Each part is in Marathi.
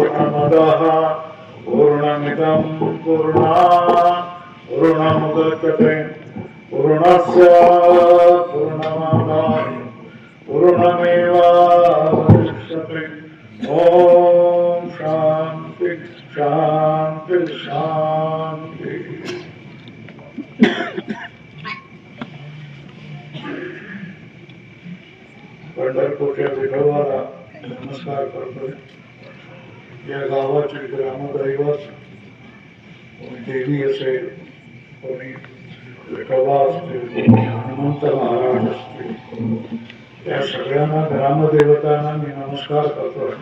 पूर्णमदः पूर्णमिदं पूर्णात् पूर्णमुदच्यते पूर्णस्य पूर्णमादाय पूर्णमेवावशिष्यते। ओम शांति शांति शांति। पंढरपूरच्या विठोबाला नमस्कार करतोय. या गावाचे ग्रामदैवत देवी असेल, कोणी विठोबा असतील, हनुमंत महाराज असतील, त्या सगळ्यांना ग्रामदेवतांना मी नमस्कार करतोय.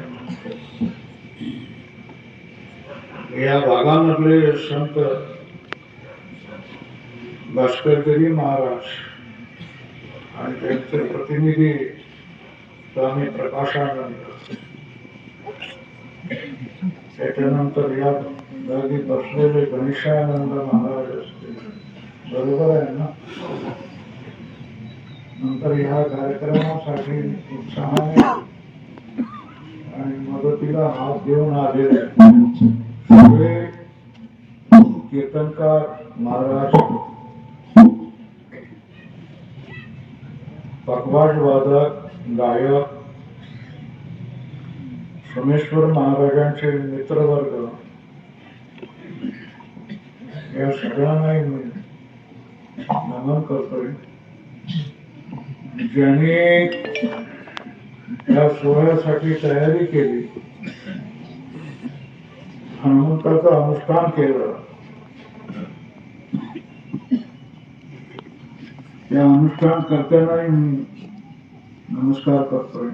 या भागामधले संत भास्करगिरी महाराज आणि त्यांचे प्रतिनिधी स्वामी प्रकाशानंद, त्याच्यानंतर या जागी बसलेले गणेशानंद महाराज असतील, बरोबर आहे ना. नंतर ह्या कार्यक्रमासाठी उत्साहाने आणि मदतीला हात देऊन आलेले सगळे कीर्तनकार महाराज, पखवाज वादक, गायक, सोमेश्वर महाराजांचे मित्रवर्ग, या सगळ्यांनाही मी नमन करतोय. ज्यांनी या सोहळ्यासाठी तयारी केली, हनुमंताचं अनुष्ठान केलं, या अनुष्ठान करतानाही मी नमस्कार करतोय.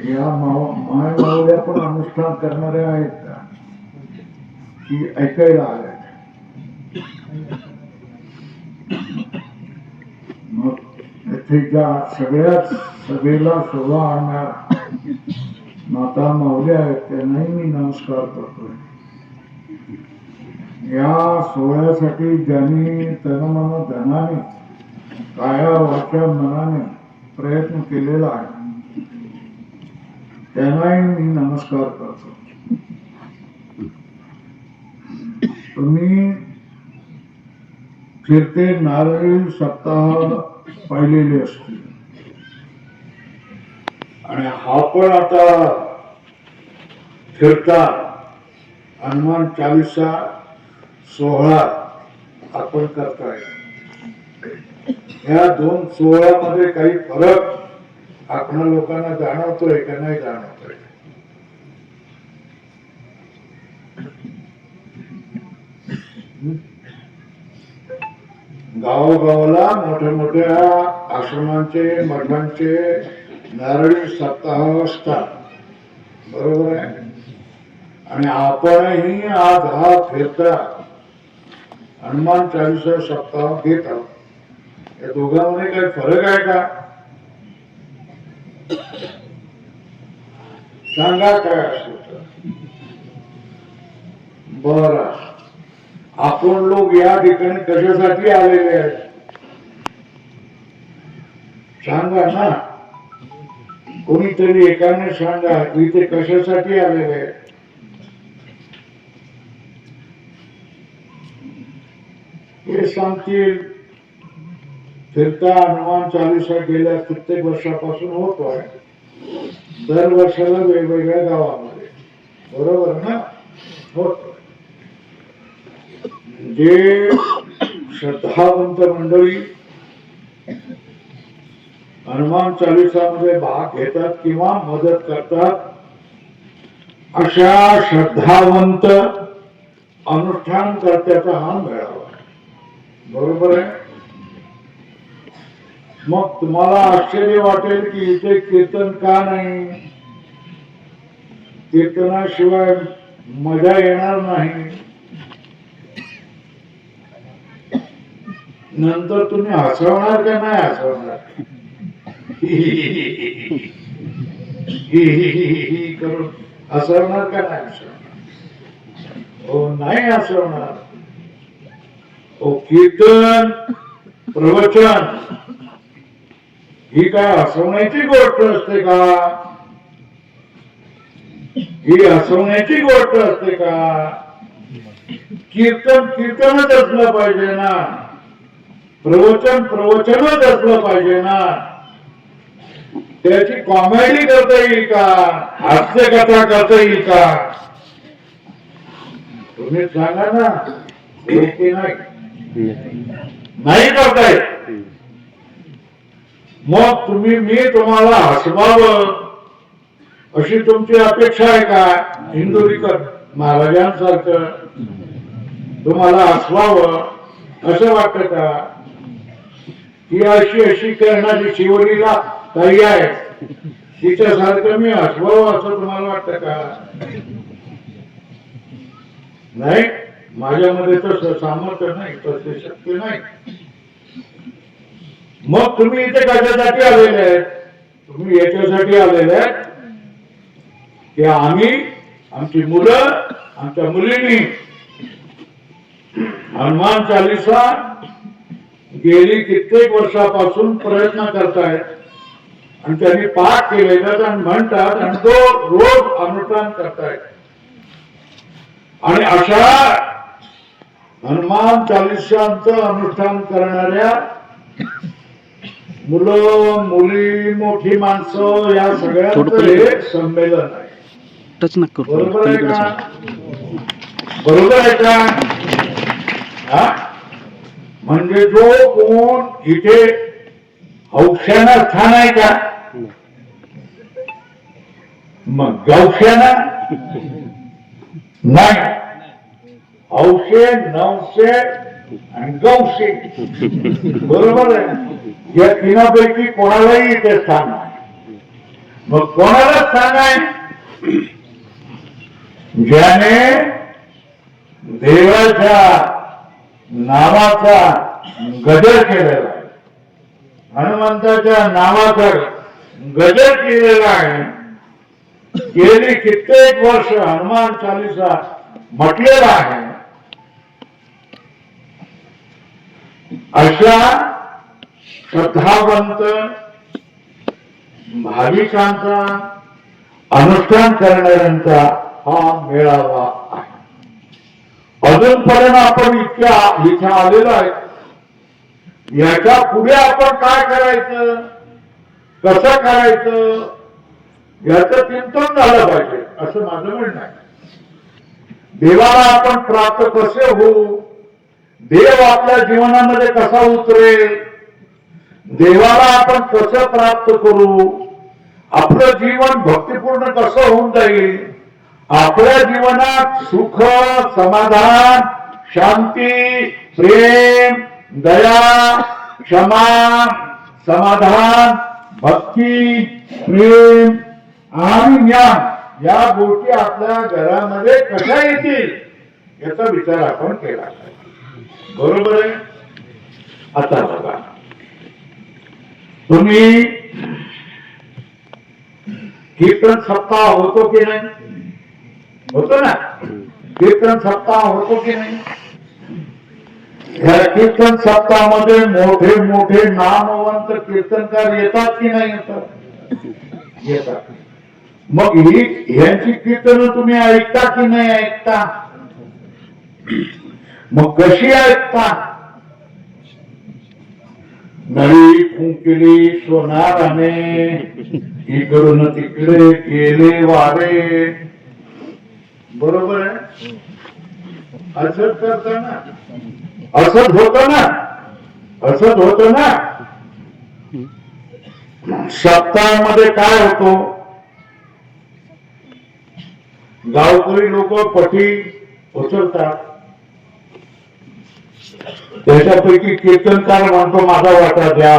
या माय माऊल्या पण अनुष्ठान करणाऱ्या आहेत का, की ऐकायला आल्या? मग येथे ज्या सगळ्याच सभेला शोभा आणणार माता माऊल्या आहेत त्यांनाही मी नमस्कार करतोय. या सोहळ्यासाठी ज्यांनी तनमन धनाने, काया वाचा मनाने प्रयत्न केलेला आहे त्यांनाही मी नमस्कार करतो. तुम्ही फिरते नारळी सप्ताह पाहिलेले असतील आणि हा पण आता फिरता हनुमान चालीसा सोहळा आपण करताय. या दोन सोहळ्यामध्ये काही फरक आपल्या लोकांना जाणवतोय का नाही जाणवतोय? गावोगावला मोठ्या मोठ्या आश्रमांचे, मठांचे नारळी सप्ताह असतात, बरोबर आहे. आणि आपणही आज हा फिरता हनुमान चालीसा सप्ताह घेत आहोत. या दोघांमध्ये काही फरक आहे का? सांगा काय असं. बर, आपण लोक या ठिकाणी कशासाठी आलेले आहेत सांगा ना. कोणीतरी एकाने सांगा, इथे कशासाठी आलेले आहेत? हे सांगतील. फिरता हनुमान चालीसा गेल्या कित्येक वर्षापासून होतोय, दर वर्षाला वेगवेगळ्या गावामध्ये, बरोबर ना, होत. जे श्रद्धावंत मंडळी हनुमान चालीसामध्ये भाग घेतात किंवा मदत करतात, अशा श्रद्धावंत अनुष्ठान करत्याचा हा मेळावा, बरोबर आहे. मग तुम्हाला आश्चर्य वाटेल की इथे कीर्तन का नाही, कीर्तनाशिवाय मजा येणार नाही. नंतर तुम्ही हसवणार का नाही हसवणार? करून हसवणार का नाही हसवणार? हो, नाही हसवणार. ओ, कीर्तन प्रवचन ही काय हसवण्याची गोष्ट असते का? ही हसवण्याची गोष्ट असते का? कीर्तन कीर्तनच असलं पाहिजे ना, प्रवचन प्रवचनच असलं पाहिजे ना. त्याची कॉमेडी करता येईल का? हास्य कथा करता येईल का? तुम्ही सांगा ना. नाही करता येत. मग मी तुम्हाला हसवावं अशी तुमची अपेक्षा आहे का? इंदुरीकर महाराजांसारखं तुम्हाला हसवावं असं वाटतं का? ही अशी अशी करणारी शिवलीला ताई आहे, तिच्यासारखं मी हसवावं असं तुम्हाला वाटतं का? नाही, माझ्यामध्ये तर सामर्थ्य नाही, तसे शक्य नाही. मग तुम्ही इथे कशासाठी आलेले आहेत? तुम्ही याच्यासाठी आलेले आहेत की आम्ही, आमची मुलं, आमच्या मुलींनी हनुमान चालीसा गेली कित्येक वर्षापासून प्रयत्न करतायत आणि त्यांनी पाठ केलेलं आणि म्हणतात आणि तो रोज अनुष्ठान करतायत. आणि अशा हनुमान चालीसांचं अनुष्ठान करणाऱ्या मुलं, मुली, मोठी माणसं या सगळ्यांचं हे संमेलन आहे. बरोबर आहे का? बरोबर आहे का? म्हणजे जो कोण इथे हौशाना स्थान आहे का? मग गौशाना नाही. हौशे, नवशे आणि गौशे, बरोबर आहे. या तीनापैकी कोणालाही इथे स्थान आहे. मग कोणाला स्थान आहे? ज्याने देवाच्या नावाचा गजर केलेला आहे, हनुमंताच्या नावाचा गजर केलेला आहे, गेली कित्येक वर्ष हनुमान चालीसा म्हटलेला आहे, अशा श्रद्धावंत भाविकांचा, अनुष्ठान करणाऱ्यांचा हा मेळावा आहे. अजूनपर्यंत आपण इथे आलेलो आहे. याच्या पुढे आपण काय करायचं, कसं करायचं याचं चिंतन झालं पाहिजे असं माझं म्हणणं आहे. देवाला आपण प्राप्त कसे होऊ, देव आपल्या जीवनामध्ये कसा उतरेल, देवाला आपण कसं प्राप्त करू, आपलं जीवन भक्तिपूर्ण कसं होऊन जाईल, आपल्या जीवनात सुख, समाधान, शांती, प्रेम, दया, क्षमा, समाधान, भक्ती, प्रेम आणि ज्ञान या गोष्टी आपल्या घरामध्ये कशा येतील याचा विचार आपण केला पाहिजे. बरोबर आहे. आता बघा, तुम्ही कीर्तन सप्ताह होतो की नाही? होतो ना. कीर्तन सप्ताह होतो की नाही? या कीर्तन सप्ताहामध्ये मोठे मोठे नामवंत कीर्तनकार येतात की नाही येतात? येतात. मग यांची कीर्तन तुम्ही ऐकता की नाही ऐकता? मग कशी ऐकता? नळी फुंकली सोनाराने, इकडून तिकडे गेले वारे. बरोबर आहे. असंच करता ना, असंच होत ना, असंच होत ना. सप्ताहामध्ये काय होतो, गावकरी लोक पटी उचलतात, त्याच्यापैकी कीर्तनकार म्हणतो माझा वाटा द्या,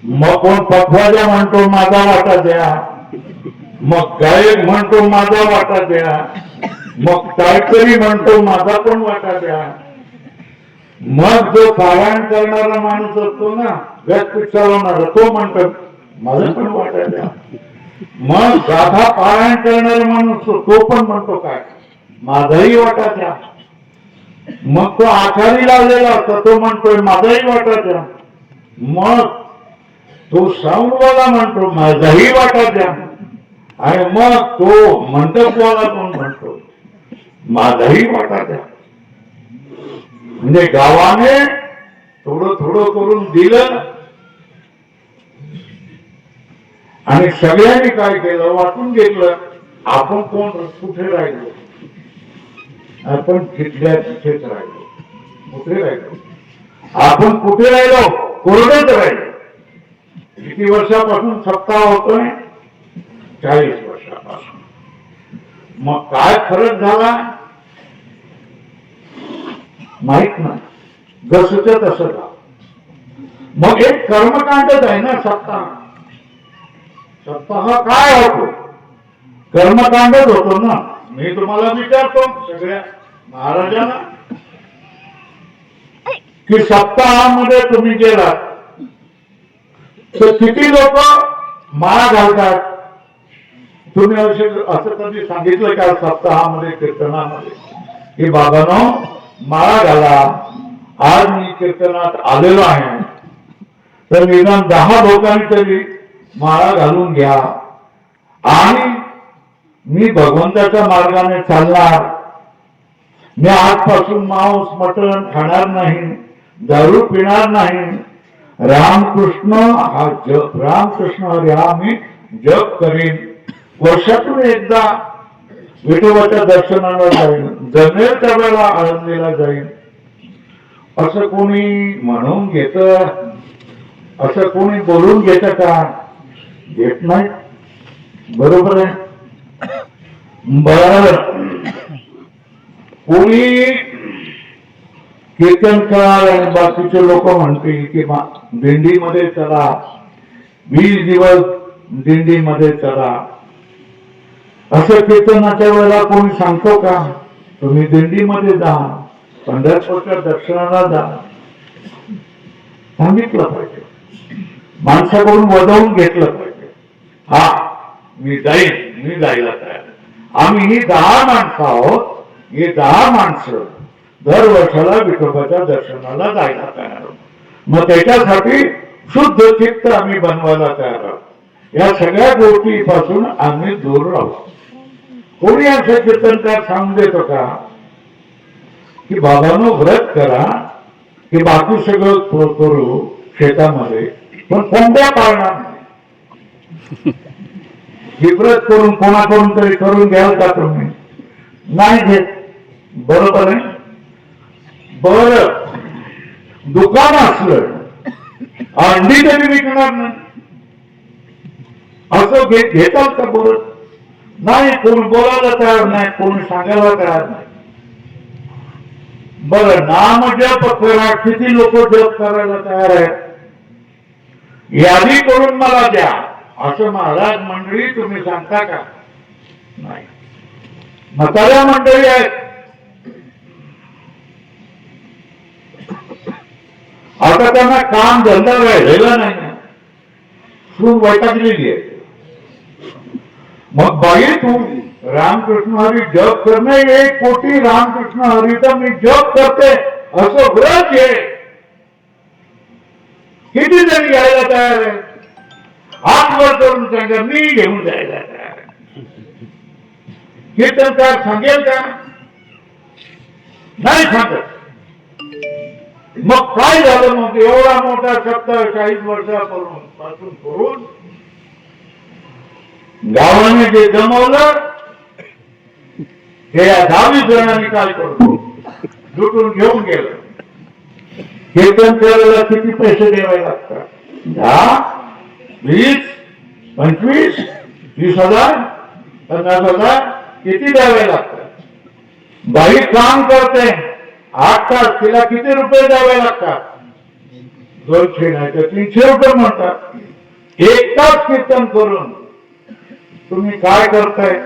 मग कोण पखवाजा म्हणतो माझा वाटा द्या, मग गायक म्हणतो माझा वाटा द्या, मग टाळकरी म्हणतो माझा पण वाटा द्या. मग जो पारायण करणारा माणूस असतो ना, व्यासपीठ चालवणारा, तो म्हणतो माझा पण वाटा द्या. मग गाथा पारायण करणारा माणूस तो पण म्हणतो काय माझाही वाटा द्या. मग तो आचारी लावलेला असतो, तो म्हणतोय माझाही वाटा द्या. मग तो साऊंडवाला म्हणतो माझाही वाटा द्या. आणि मग तो मंडपवाला कोण म्हणतो माझाही वाटा द्या. म्हणजे गावाने थोडं थोडं करून दिलं आणि सगळ्यांनी काय केलं वाटून घेतलं. आपण कोण कुठे राहिलो, आपण तिथल्या तिथेच राहिलो. कुठे राहिलो आपण, कुठे राहिलो, कोरडेच राहिलो. किती वर्षापासून सत्ता होतोय, 40 वर्षापासून. मग काय फरक झाला माहित नाही, जसंच्या तसं का. मग एक कर्मकांडच आहे ना सत्ता. सत्ता हा काय होतो, कर्मकांडच होतो ना. मी तुम्हाला विचारतो सगळ्या महाराजांना की सप्ताहामध्ये तुम्ही गेलात तर किती लोक माळा घालतात. तुम्ही असं कधी सांगितलं का सप्ताहामध्ये कीर्तनामध्ये की बाबांनो माळा घाला, आज मी कीर्तनात आलेलो आहे तर निदान 10 लोकांनी तरी माळा घालून घ्या आणि मी भगवंताच्या मार्गाने चालणार. मी आजपासून मांस मटण खाणार नाही, दारू पिणार नाही, रामकृष्ण हा जप, रामकृष्ण हरी हा मी जप करीन. वर्षातून एकदा विठोबाच्या दर्शनाला जाईन, जमेल त्यावेळेला आळंदीला जाईन. असं कोणी म्हणून घेत, असं कोणी बोलून घेत का? घेत नाही. बरोबर आहे. बर कोणी कीर्तनकार आणि बाकीचे लोक म्हणतील की दिंडीमध्ये चला, 20 दिवस दिंडीमध्ये चला. असं कीर्तनाच्या वेळेला कोणी सांगतो का तुम्ही दिंडीमध्ये जा, पंढरपूरच्या दर्शनाला जा? सांगितलं पाहिजे, माणसाकडून वदवून घेतलं पाहिजे. हा मी जाईन, मी जायला तयार. आम्ही ही 10 माणसं आहोत, हे 10 माणसं दर वर्षाला विठोबाच्या दर्शनाला जायला तयार आहोत. मग त्याच्यासाठी शुद्ध चित्त आम्ही बनवायला तयार आहोत. या सगळ्या गोष्टीपासून आम्ही दूर राहू. कोणी असं कीर्तनकार सांगून देतो का की बाबांनो व्रत करा की बाकी सगळं करू शेतामध्ये, पण कोणत्या पाळणार नाही. ही व्रत करून कोणाकडून तरी करून घ्याल का तुम्ही? नाही घेत. बरोबर आहे. बर दुकान असलं अंडी तरी विकणार नाही, असं घेतात का? बरोबर नाही. कोण बोलायला तयार नाही, कोणी सांगायला तयार नाही. बरं नाम जप करा, किती लोक जप करायला तयार आहेत? यादी करून मला द्या असं महाराज मंडळी तुम्ही सांगता का? नाही. म्हाताऱ्या मंडळी आहेत, आता त्यांना काम धंदा राहिलेला नाही, सून वैतागलेली आहे. मग बाई तू रामकृष्ण हरी जप करणे, 1 कोटी रामकृष्ण हरीचा मी जप करते असं व्रत आहे. किती जण घ्यायला तयार आहे? हात वर करून सांगा मी घेऊन जायला तयार आहे. कीर्तनकार सांगेल का? नाही सांगत. मग काय झालं? मग एवढा मोठा सप्ताह 40 वर्षापासून करून गावाने जे जमवलं ते या 10 जणांनी काय करतो लुटून घेऊन गेलं. कीर्तन करायला किती पैसे द्यावे लागतात? 10, 20, 25, 20,000, 50,000 किती द्यावे लागतात? बाई काम करते 8 तास, तिला किती रुपये द्यावे लागतात? 200 नाही तर 300 रुपये म्हणतात. 1 तास कीर्तन करून तुम्ही काय करताय?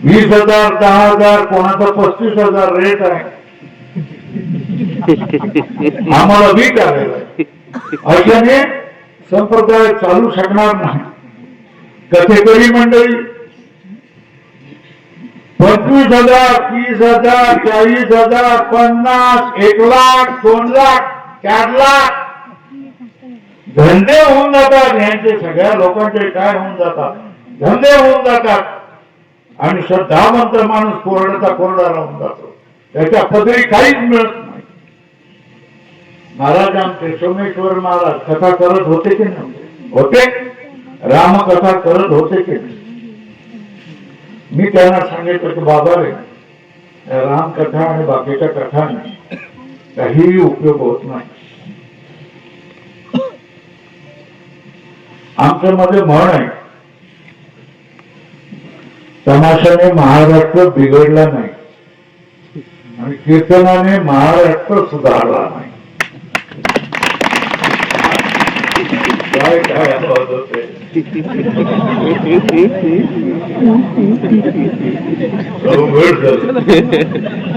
20,000, 10,000, कोणाचा 35,000 रेट आहे. आम्हाला वीक आलेला आहे. अशाने संप्रदाय चालू शकणार नाही. कथेकरी मंडळी 25,000, 30,000, 40,000, 50, 1 लाख, 2 लाख, 4 लाख धंदे होऊन जातात. यांचे सगळ्या लोकांचे काय होऊन जातात? धंदे होऊन जातात आणि श्रद्धावंत माणूस कोरड्याचा कोरडा राहून जातो, त्याच्या पदरी काहीच मिळत नाही. महाराज आमचे सोमेश्वर महाराज कथा करत होते की नाही? होते. रामकथा करत होते की नाही? मी त्यांना सांगितलं की बाबा रे, रामकथा आणि बाकीच्या कथांनी काहीही उपयोग होत नाही. आमच्या मध्ये म्हण आहे, तमाशाने महाराष्ट्र बिघडला नाही आणि कीर्तनाने महाराष्ट्र सुधारला नाही. काय काय आवाज होते?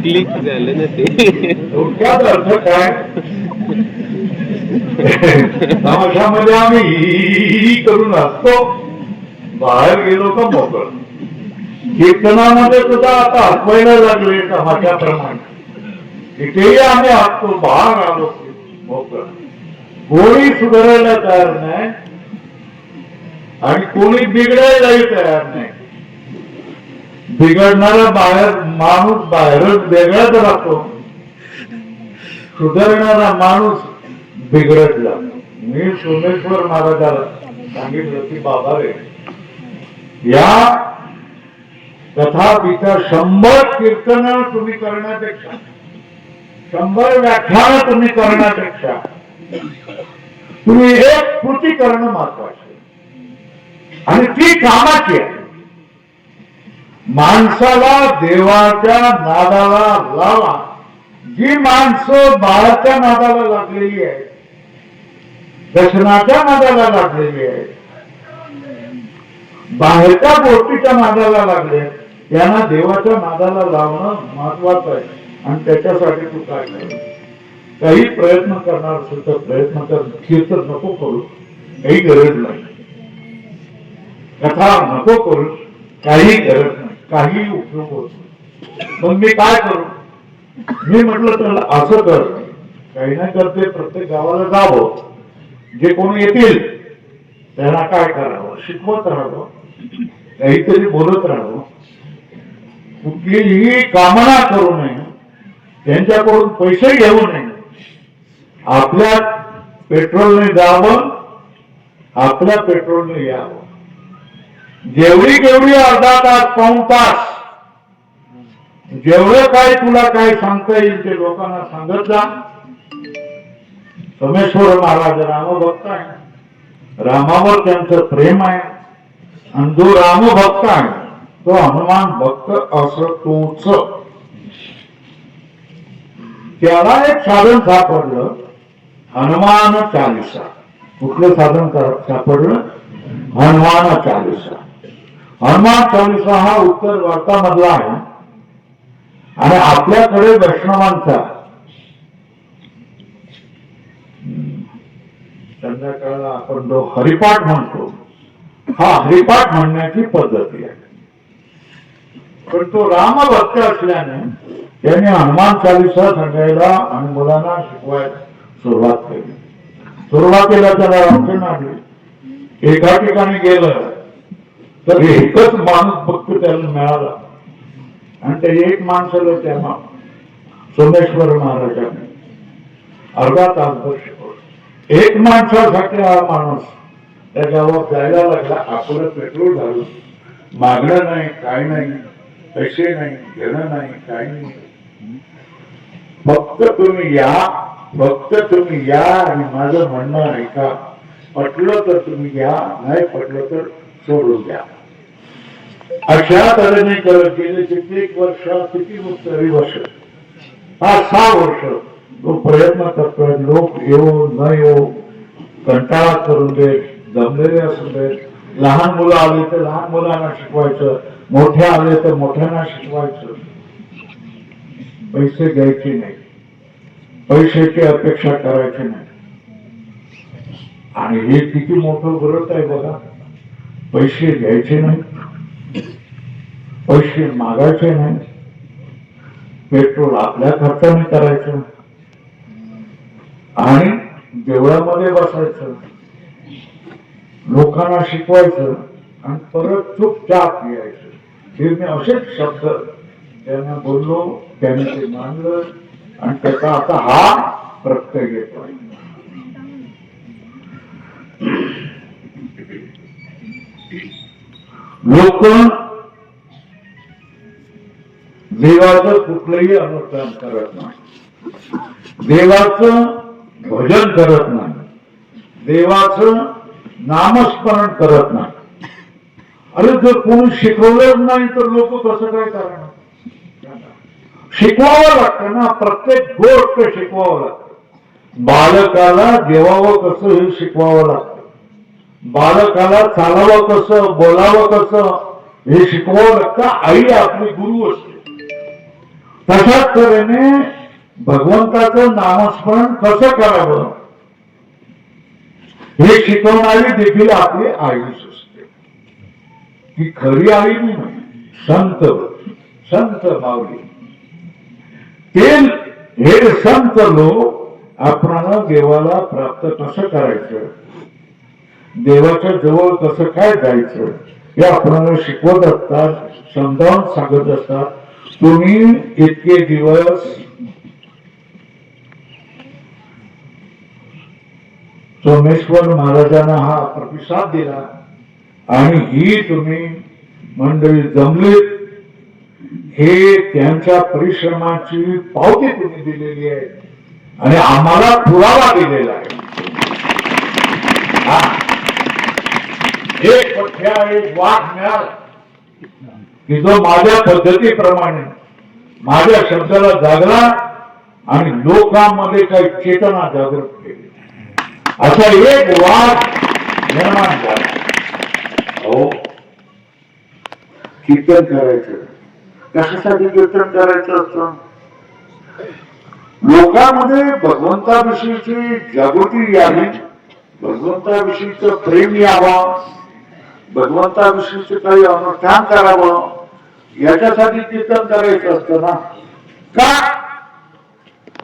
क्लिक झालं ना ते. थोडक्यात अर्थ काय, तमाशामध्ये आम्ही करून असतो, बाहेर गेलो का मोकळ. कीर्तनामध्ये सुद्धा आता हसवायला लागले तमाशाप्रमाणे, तिथेही आम्ही हसतो, बाहेर आलो मोकळ. कोणी सुधारायला तयार नाही आणि कोणी बिघडायलाही तयार नाही. बिघडणारा बाहेर माणूस बाहेरच वेगळाच राहतो, सुधारणारा माणूस बिघडत जातो. मी सोमेश्वर महाराजाला सांगितलं की बाबा रे, या कथा पिता 100 कीर्तन तुम्ही करण्यापेक्षा, 100 व्याख्यान तुम्ही करण्यापेक्षा तुम्ही एक कृती करणं महत्वाचे आणि ती कामाची आहे. माणसाला देवाच्या नादाला लावा. जी माणसं बाळाच्या नादाला लागलेली आहे, दर्शनाच्या नादाला लागलेली आहे, बाहेरच्या गोष्टीच्या नादाला लागले, त्यांना देवाच्या नादाला लावणं महत्वाचं आहे. आणि त्याच्यासाठी तू काय कर, काही प्रयत्न करणार असेल तर प्रयत्न कर. कीर्तन नको करू, काही गरज नाही. कथा नको करू, काही गरज नाही, काही उपयोग होत नाही. मग मी काय करू? मी म्हटलं त्याला असं कर, काही नाही करते, प्रत्येक गावाला जावं, जे कोणी येतील त्यांना काय करावं, शिकवत राहावं, काहीतरी बोलत राहावं, कुठलीही कामना करू नये, त्यांच्याकडून पैसे घेऊ नये. आपल्या पेट्रोलने जावं, आपल्या पेट्रोलने यावं. जेवढी जेवढी अर्धा तास, पाऊण तास, जेवढं काय तुला काय सांगता येईल ते लोकांना सांगत जा. सोमेश्वर महाराज रामभक्त आहे, रामावर त्यांचं प्रेम आहे. आणि जो रामभक्त आहे तो हनुमान भक्त असं तोच. त्याला एक साधन सापडलं, हनुमान चालीसा. कुठलं साधन सापडलं? हनुमान चालीसा. हनुमान चालीसा हा उत्तर भारतामधला आहे आणि आपल्याकडे वैष्णवांचा संध्याकाळला आपण जो हरिपाठ म्हणतो, हा हरिपाठ म्हणण्याची पद्धती आहे. पण तो रामभक्त असल्याने त्याने हनुमान चालीसा सांगायला आणि मुलांना शिकवायला सुरुवात केली. सुरुवातीला त्याला अडचण आली. एका ठिकाणी गेलं तर एकच माणूस फक्त त्याला मिळाला आणि त्या एक माणसाला त्यांना सोमेश्वर महाराजांनी अर्धा तासभर शिकवलं. एक माणसासाठी हा माणूस त्या गावात जायला लागला. आपलं पेट्रोल घालून, मागणं नाही, काय नाही, पैसे नाही, घेणं नाही, काय नाही, फक्त तुम्ही या, फक्त तुम्ही या आणि माझं म्हणणं ऐका. पटलं तर तुम्ही या, नाही पटलं तर सोडून द्या. अशा तऱ्हेने करत गेले कित्येक वर्ष, किती तरी वर्ष, 5-6 वर्ष तो प्रयत्न करतोय. लोक येऊ न येऊ, कंटाळा करून दे, जमलेले असू दे, लहान मुलं आली तर लहान मुलांना शिकवायचं, मोठे आले तर मोठ्यांना शिकवायचं. पैसे घ्यायचे नाही, पैशाची अपेक्षा करायची नाही. आणि हे किती मोठं व्रत आहे बघा. पैसे घ्यायचे नाही, पैसे मागायचे नाही, पेट्रोल आपल्या खर्चाने करायचं आणि देवळामध्ये बसायचं, लोकांना शिकवायचं आणि परत चुपचाप यायचं. हे मी असेच शब्द त्यांना बोललो, त्याने ते मानलं आणि त्याचा आता हा प्रत्यय घेतो. लोक देवाचं कुठलंही अनुष्ठान करत नाही, देवाचं भजन करत नाही, देवाचं नामस्मरण करत नाही. अरे जर कोणी शिकवलंच नाही तर लोक कसं काय करणार? शिकवावं लागतं ना, प्रत्येक गोष्ट शिकवावं लागतं. बालकाला जेवावं कसं हे शिकवावं लागतं, बालकाला चालावं कसं, बोलावं कसं हे शिकवावं लागतं. आई आपली गुरु असते. तशाच तऱ्हेने भगवंताचं नामस्मरण कसं करावं हे शिकवणारी देखील आपली आईच असते. ती खरी आई नाही, संत संत माऊली. ते हे संत लोक आपणाला देवाला प्राप्त कसं करायचं, देवाच्या जवळ कसं काय जायचं हे आपल्याला शिकवत असतात, समजावून सांगत असतात. तुम्ही इतके दिवस सोमेश्वर महाराजांना हा प्रतिसाद दिला आणि ही तुम्ही मंडळी जमलीत, हे त्यांच्या परिश्रमाची पावती तुम्ही दिलेली आहे आणि आम्हाला पुरावा दिलेला आहे. एक पठ्या एक वाट मिळाला की जो माझ्या पद्धतीप्रमाणे माझ्या शब्दाला जागला आणि लोकांमध्ये काही चेतना जागृत केली, असा एक वाद निर्माण झाला. हो, कीर्तन करायचं. कशासाठी कीर्तन करायचं असतं? लोकांमध्ये भगवंताविषयीची जागृती यावी, भगवंताविषयीचं प्रेम यावं, भगवंताविषयीचं काही अनुष्ठान करावं, याच्यासाठी कीर्तन करायचं असतं ना. का?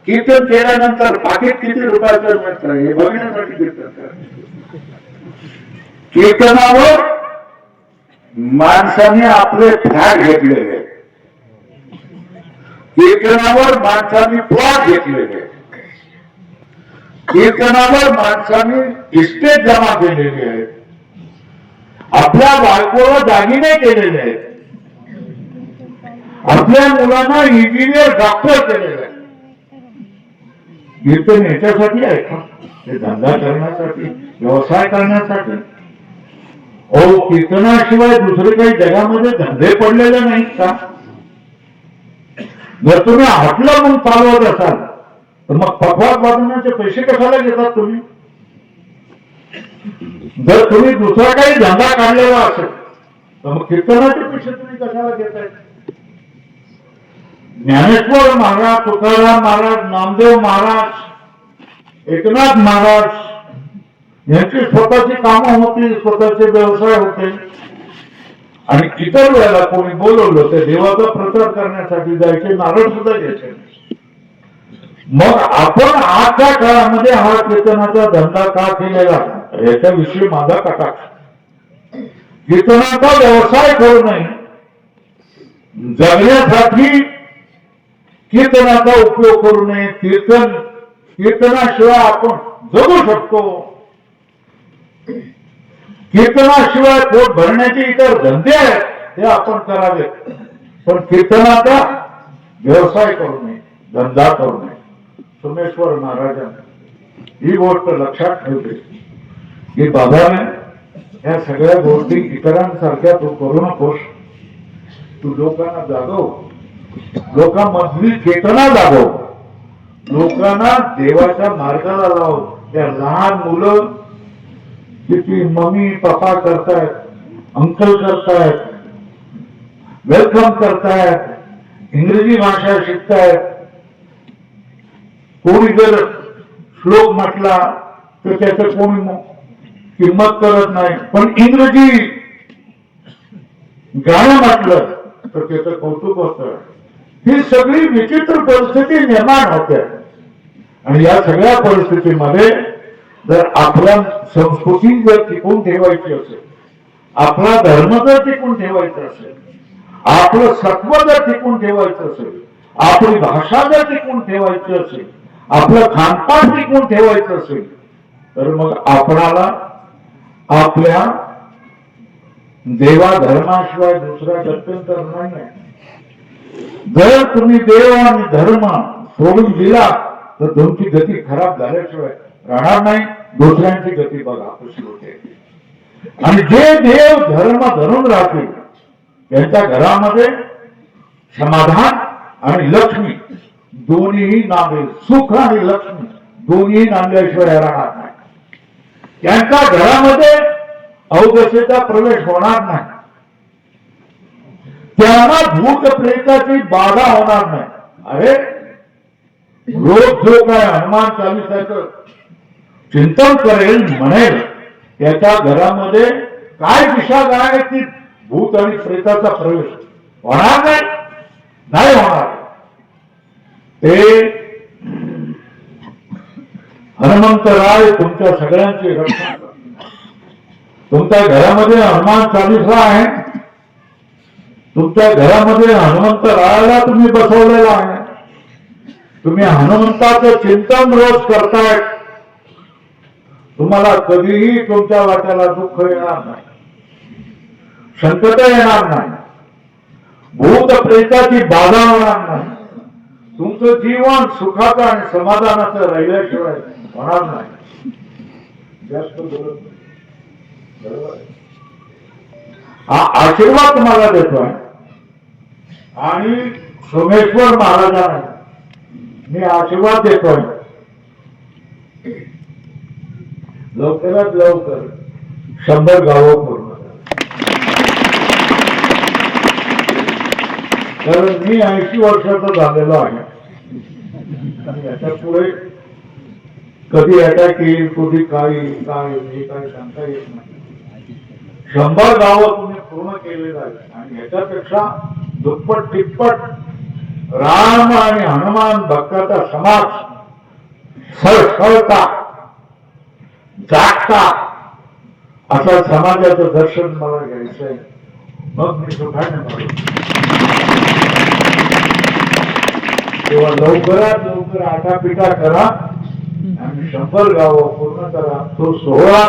कीर्तन केल्यानंतर पाकिट किती रुपयाचं मिळतं हे बघण्यासाठी कीर्तन करायचं. कीर्तनावर माणसाने आपले फ्लॅट घेतलेले, कीर्तनावर माणसाने प्लॉट घेतलेले, कीर्तनावर माणसाने इस्टेट जमा केलेली आहे, आपल्या बायकोला दागिने केलेले आहेत, आपल्या मुलांना इंजिनियर डॉक्टर केलेले आहे. कीर्तन याच्यासाठी आहे का? ते धंदा करण्यासाठी, व्यवसाय करण्यासाठी? ओ, कीर्तनाशिवाय दुसरे काही जगामध्ये धंदे पडलेले नाहीत का? जर तुम्ही हातला म्हणून चालवत असाल तर मग पकवास वाजवण्याचे पैसे कशाला घेतात तुम्ही? जर तुम्ही दुसरा काही धंदा काढलेला असेल तर मग कीर्तनाचे पैसे तुम्ही कशाला घेताय? ज्ञानेश्वर महाराज, तुकाराम महाराज, नामदेव महाराज, एकनाथ महाराज यांची स्वतःची कामं होती, स्वतःचे व्यवसाय होते आणि इतर वेळेला कोणी बोलवलं ते देवाचा प्रचार करण्यासाठी जायचे, नारळ सुद्धा घ्यायचे. मग आपण आजच्या काळामध्ये हा कीर्तनाचा धंदा का केलेला याच्याविषयी माझा कटाक्ष. कीर्तनाचा व्यवसाय करू नये, जगण्यासाठी कीर्तनाचा उपयोग करू नये. कीर्तनाशिवाय आपण जगू शकतो, कीर्तनाशिवाय पोट भरण्याचे इतर धंदे आहेत ते आपण करावेत, पण कीर्तनाचा व्यवसाय करू नये, धंदा करू नये. सोमेश्वर महाराजांनी ही गोष्ट लक्षात ठेवली की बाबाने या सगळ्या गोष्टी इतरांसारख्या तू करू नकोस, तू लोकांना जागव, लोकांमधली चेतना जागव, लोकांना देवाच्या मार्गाला लाव. त्या लहान मुलं किती मम्मी पप्पा करतायत, अंकल करतायत, वेलकम करतायत, इंग्रजी भाषा शिकतायत. कोणी जर श्लोक म्हटला तर त्याचं कोणी किंमत करत नाही, पण इंग्रजी गाणं म्हटलं तर त्याचं कौतुक होतं. ही सगळी विचित्र परिस्थिती निर्माण होते आणि या सगळ्या परिस्थितीमध्ये जर आपल्या संस्कृती जर टिकून ठेवायची असेल, आपला धर्म जर टिकून ठेवायचा असेल, आपलं सत्व जर टिकून ठेवायचं असेल, आपली भाषा जर टिकून ठेवायची असेल, आपलं खानपान टिकून ठेवायचं असेल, तर मग आपणाला आपल्या देवा धर्माशिवाय दुसरा गत्यंतर नाही आहे. जर तुम्ही देव आणि धर्म सोडून दिला तर तुमची गती खराब झाल्याशिवाय राहणार नाही. दुसऱ्यांची गती बघा कशी होते. आणि जे देव धर्म धरून राहतील त्यांच्या घरामध्ये समाधान आणि लक्ष्मी दोन्हीही नांदेल. सुख आणि लक्ष्मी दोन्ही नांदल्याशिवाय राहणार नाही. त्यांच्या घरामध्ये अवदशेचा प्रवेश होणार नाही. त्यांना भूत प्रेताची बाधा होणार नाही. अरे रोज जो काय हनुमान चालीसाचं चिंतन करेल म्हणेल त्याच्या घरामध्ये काय दिशा काय ती भूत आणि प्रेताचा प्रवेश होणार नाही. नाही होणार. ते हनुमंतराय तुमच्या सगळ्यांचे रक्षण करतात. तुमच्या घरामध्ये हनुमान चालीसा आहे. तुमच्या घरामध्ये हनुमंतरायाला तुम्ही बसवलेला आहे. तुम्ही हनुमंताचं चिंतन रोज करताय. तुम्हाला कधीही तुमच्या वाट्याला दुःख येणार नाही, संकट येणार नाही, भूत प्रेताची बाधा होणार नाही. तुमचं जीवन सुखाचं आणि समाधानाचं राहिल्याशिवाय होणार नाही. जास्त बोलत नाही. बरोबर आहे. हा आशीर्वाद तुम्हाला देतोय. आणि सोमेश्वर महाराजांना मी आशीर्वाद देतोय. लवकरात लवकर 100 गावं पूर्ण करा. कारण मी 80 वर्षाचा झालेलो आहे. आणि याच्या पुढे कधी अटॅक येईल, कधी काय काय हे काय सांगता येत नाही. 100 गावं तुम्ही पूर्ण केलेलं आहे. आणि ह्याच्यापेक्षा दुप्पट तिप्पट राम आणि हनुमान भक्ताचा समाज सळसळता जागता असा समाजाचं दर्शन मला घ्यायचंय. मग मी सुखाने म्हणतो तेव्हा लवकरात लवकर आटापिटा करा आणि 100 गावं पूर्ण करा. तो सोहळा,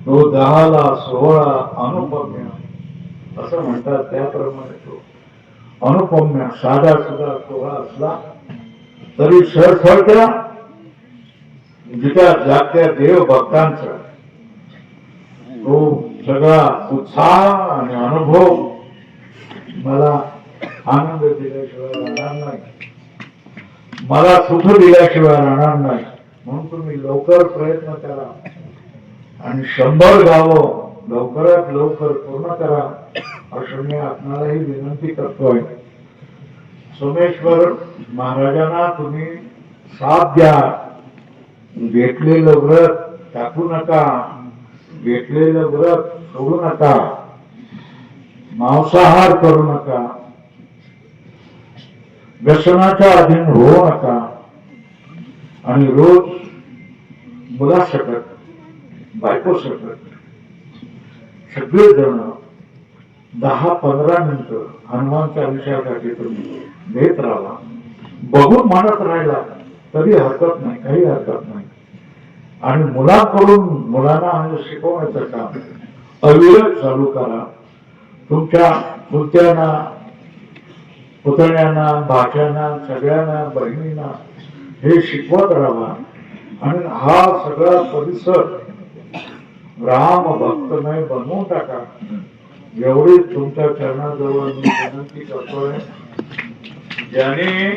तो 10ला 16 अनुपम्य असं म्हणतात. त्याप्रमाणे तो अनुपम्य साधा सुद्धा सोहळा असला तरी सळसळत्या जिथ्या जागत्या देव भक्तांचा तो सगळा उत्साह आणि अनुभव मला आनंद दिल्याशिवाय राहणार नाही, मला सुख दिल्याशिवाय राहणार नाही. म्हणून तुम्ही लवकर प्रयत्न करा आणि 100 गावं लवकरात लवकर पूर्ण करा असं मी आपणालाही विनंती करतोय. सोमेश्वर महाराजांना तुम्ही साथ द्या. घेतलेलं व्रत टाकू नका, घेतलेलं व्रत सोडू नका, मांसाहार करू नका, व्यसनाच्या अधीन होऊ नका. आणि रोज मुलासकट, बायकोसकट सगळेजण 10-15 मिनिटं हनुमान चालीसासाठी तुम्ही देत राहा. बघून म्हणत राहिला तरी हरकत नाही, काही हरकत नाही. आणि मुलांकडून मुलांना शिकवण्याचं काम अविरत चालू करा. तुमच्या मुद्द्यांना, पुतण्यांना, भाच्यांना, सगळ्यांना, बहिणींना हे शिकवत राहा. आणि हा सगळा परिसर राम भक्तमय बनवून टाका. एवढी तुमच्या चरणाजवळ मी विनंती करतोय. ज्याने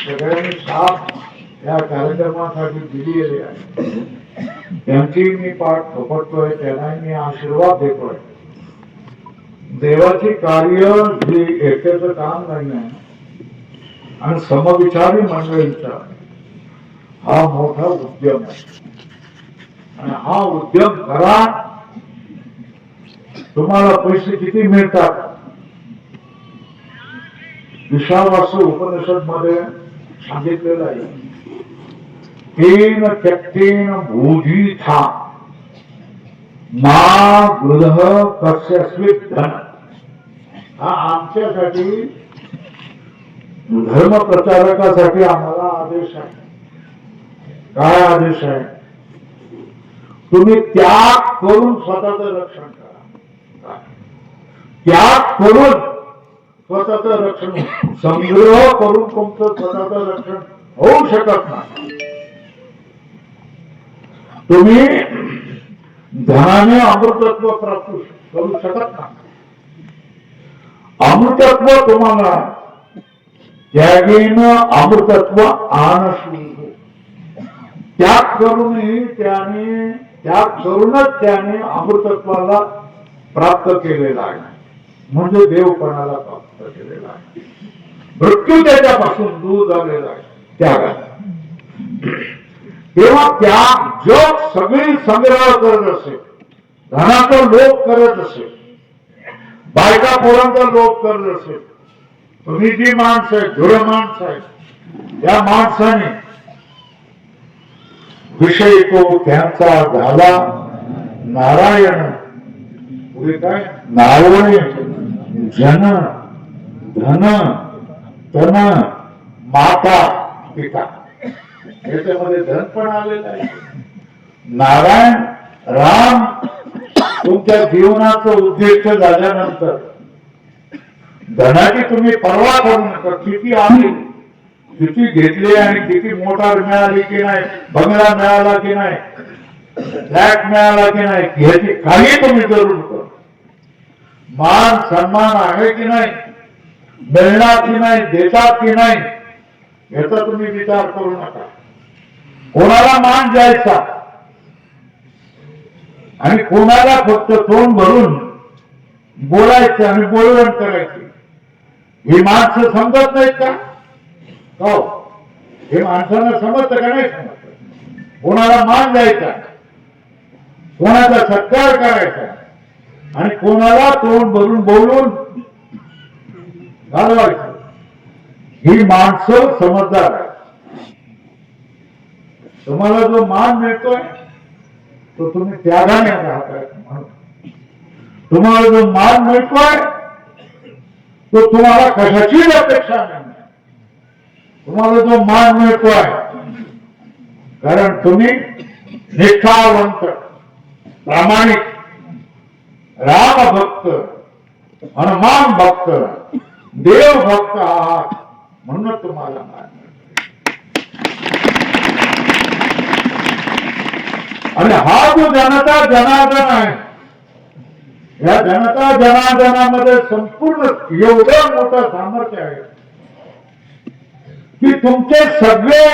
सगळ्यांनी साथ या कार्यक्रमासाठी दिलेली आहे त्यांची मी पाठ थोपटतोय, त्यांना मी आशीर्वाद देतोय. देवाची कार्य हे एकट्याचं काम नाही आहे. आणि समविचारी मंडळींचा हा मोठा उद्यम आहे. आणि हा उद्यम करा. तुम्हाला पैसे किती मिळतात? ईशावास्य उपनिषद मध्ये सांगितलेलं आहे, तेन त्यक्तेन भोजी था. मा गृह कस्यस्मित धन, हा आमच्यासाठी धर्म प्रचारकासाठी आम्हाला आदेश आहे. काय आदेश आहे? तुम्ही त्याग करून स्वतःचं रक्षण करा. त्याग करून स्वतःचं रक्षण, संग्रह करून तुमचं स्वतःचं रक्षण होऊ शकत नाही. तुम्ही धनाने अमृतत्व प्राप्त करू शकत नाही. अमृतत्व तुम्हाला त्यागेनं अमृतत्व आणशून्य. त्याग करूनच त्याने अमृतत्वाला प्राप्त केलेला आहे, म्हणजे देवपणाला प्राप्त केलेला आहे. मृत्यू त्याच्यापासून दूर झालेला आहे त्यागात. तेव्हा त्याग जग सगळी संग्रह करत असेल, धनाचा लोभ करत असेल, बायका पोरांचा लोभ करत असेल, तुम्ही जी माणसं आहे, दृढ माणसं आहे, या माणसाने विषय तो त्यांचा झाला नारायण. पुढे काय? नारायण जन धन तन माता पिता, याच्यामध्ये धन पण आलेलं आहे. नारायण राम तुमच्या जीवनाचं उद्दिष्ट झाल्यानंतर धनाची तुम्ही पर्वा करू नका. किती आली, किती घेतली आणि किती मोटार मिळाली की नाही, बंगला मिळाला की नाही, फ्लॅट मिळाला की नाही, ह्याची काही तुम्ही जरूर करा. मान सन्मान आहे की नाही, मिळणार की नाही, देतात की नाही, याचा तुम्ही विचार करू नका. कोणाला मान द्यायचा आणि कोणाला फक्त तोंड भरून बोलायचं आणि बोलवण करायची, ही माणसं समजत नाहीत का? हो, हे माणसांना समजतं का नाही समजत? कोणाला मान द्यायचा, कोणाचा सत्कार करायचा आणि कोणाला तोंड भरून बोलून घालवायचं, ही माणसं समजदार आहे. तुम्हाला जो मान मिळतोय तो तुम्ही त्यागाने राहताय. तुम्हाला जो मान मिळतोय तो तुम्हाला कशाचीच अपेक्षा नाही. तुम्हाला जो मान मिळतोय कारण तुम्ही निष्ठावंत, प्रामाणिक, राम भक्त, हनुमान भक्त, देव भक्त आहात, म्हणून तुम्हाला मान मिळतो. आणि हा जो जनता जनार्दन आहे, या जनता जनार्दनामध्ये संपूर्ण एवढं मोठं सामर्थ्य आहे की तुमचे सगळे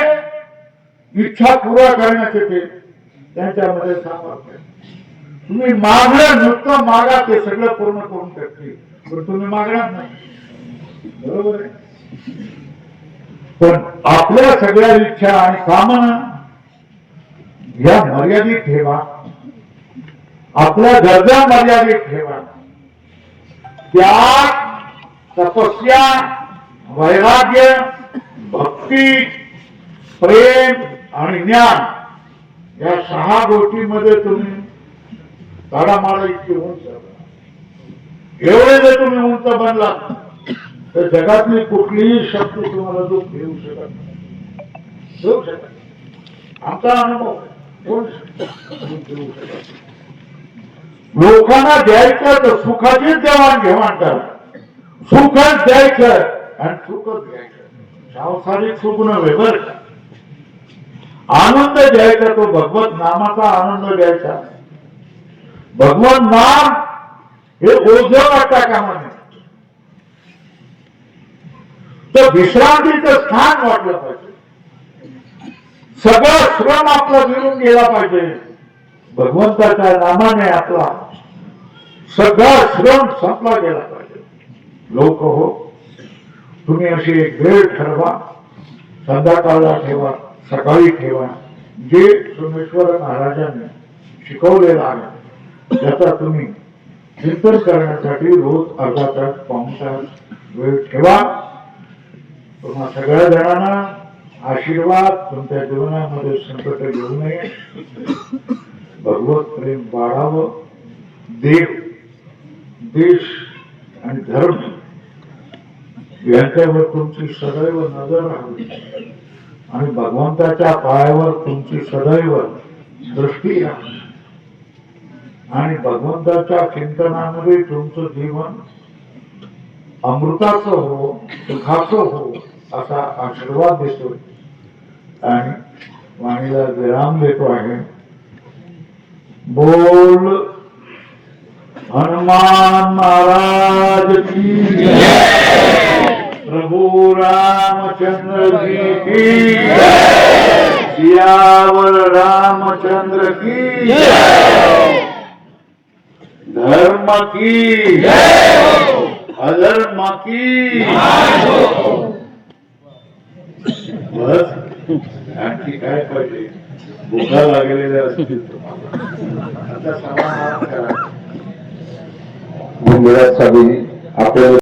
इच्छा पुरा करण्याचे ते त्यांच्यामध्ये सामर्थ्य आहे. तुम्ही मागणं नुसतं मागा, ते सगळं पूर्ण करून टाकतील, पण तुम्ही मागणार नाही. बरोबर आहे? पण आपल्या सगळ्या इच्छा आणि कामना या मर्यादित ठेवा, आपल्या गरजा मर्यादित ठेवा. त्याग, तपस्या, वैराग्य, भक्ती, प्रेम आणि ज्ञान या 6 गोष्टींमध्ये तुम्ही ताडामाडा इतके उंच, एवढे जर तुम्ही उंच बनला तर जगातली कुठलीही शक्ती तुम्हाला दुःख देऊ शकत नाही. देऊ शकत. आमचा अनुभव कोण देऊ शकत. लोकांना द्यायचं तर सुखाचीच देवाणघेवाण करा. सुखच द्यायचं आणि सुखच घ्यायचं. सांसारिक सुख नव्हे बरं का. आनंद द्यायचा तो भगवत नामाचा आनंद द्यायचा. भगवत नाम हे ओझं वाटता कामा नये, तर विश्रांतीचं स्थान वाटलं पाहिजे. सगळा श्रम आपला मिळून गेला पाहिजे. भगवंताच्या नामाने आपला सगळा श्रम संपला गेला पाहिजे. लोक हो, तुम्ही अशी एक वेळ ठरवा, संध्याकाळला ठेवा, सकाळी ठेवा, जे सोमेश्वर महाराजांनी शिकवलेलं आहे त्याचा तुम्ही चिंतन करण्यासाठी रोज अर्धा तास, पाऊण तास वेळ ठेवा. तुम्हा सगळ्या जणांना आशीर्वाद. तुमच्या जीवनामध्ये संकट घेऊ नये, भगवत प्रेम वाढावं, देव, देश आणि धर्म यांच्यावर तुमची सदैव नजर राहावी आणि भगवंताच्या पायावर तुमची सदैव दृष्टी राहावी आणि भगवंताच्या चिंतनामध्ये तुमचं जीवन अमृताचं हो, सुखाचं हो असा आशीर्वाद देतो आणि वाणीला विराम देतो आहे. बोल हनुमान महाराज की जय, प्रभु रामचंद्र जी की जय, सियावर रामचंद्र की जय, धर्म की जय, अधर्म की बस. आणखी काय पाहिजे? भुका लागलेल्या असतील आता समाधान करा. भूमिराज स्वामी आपल्याला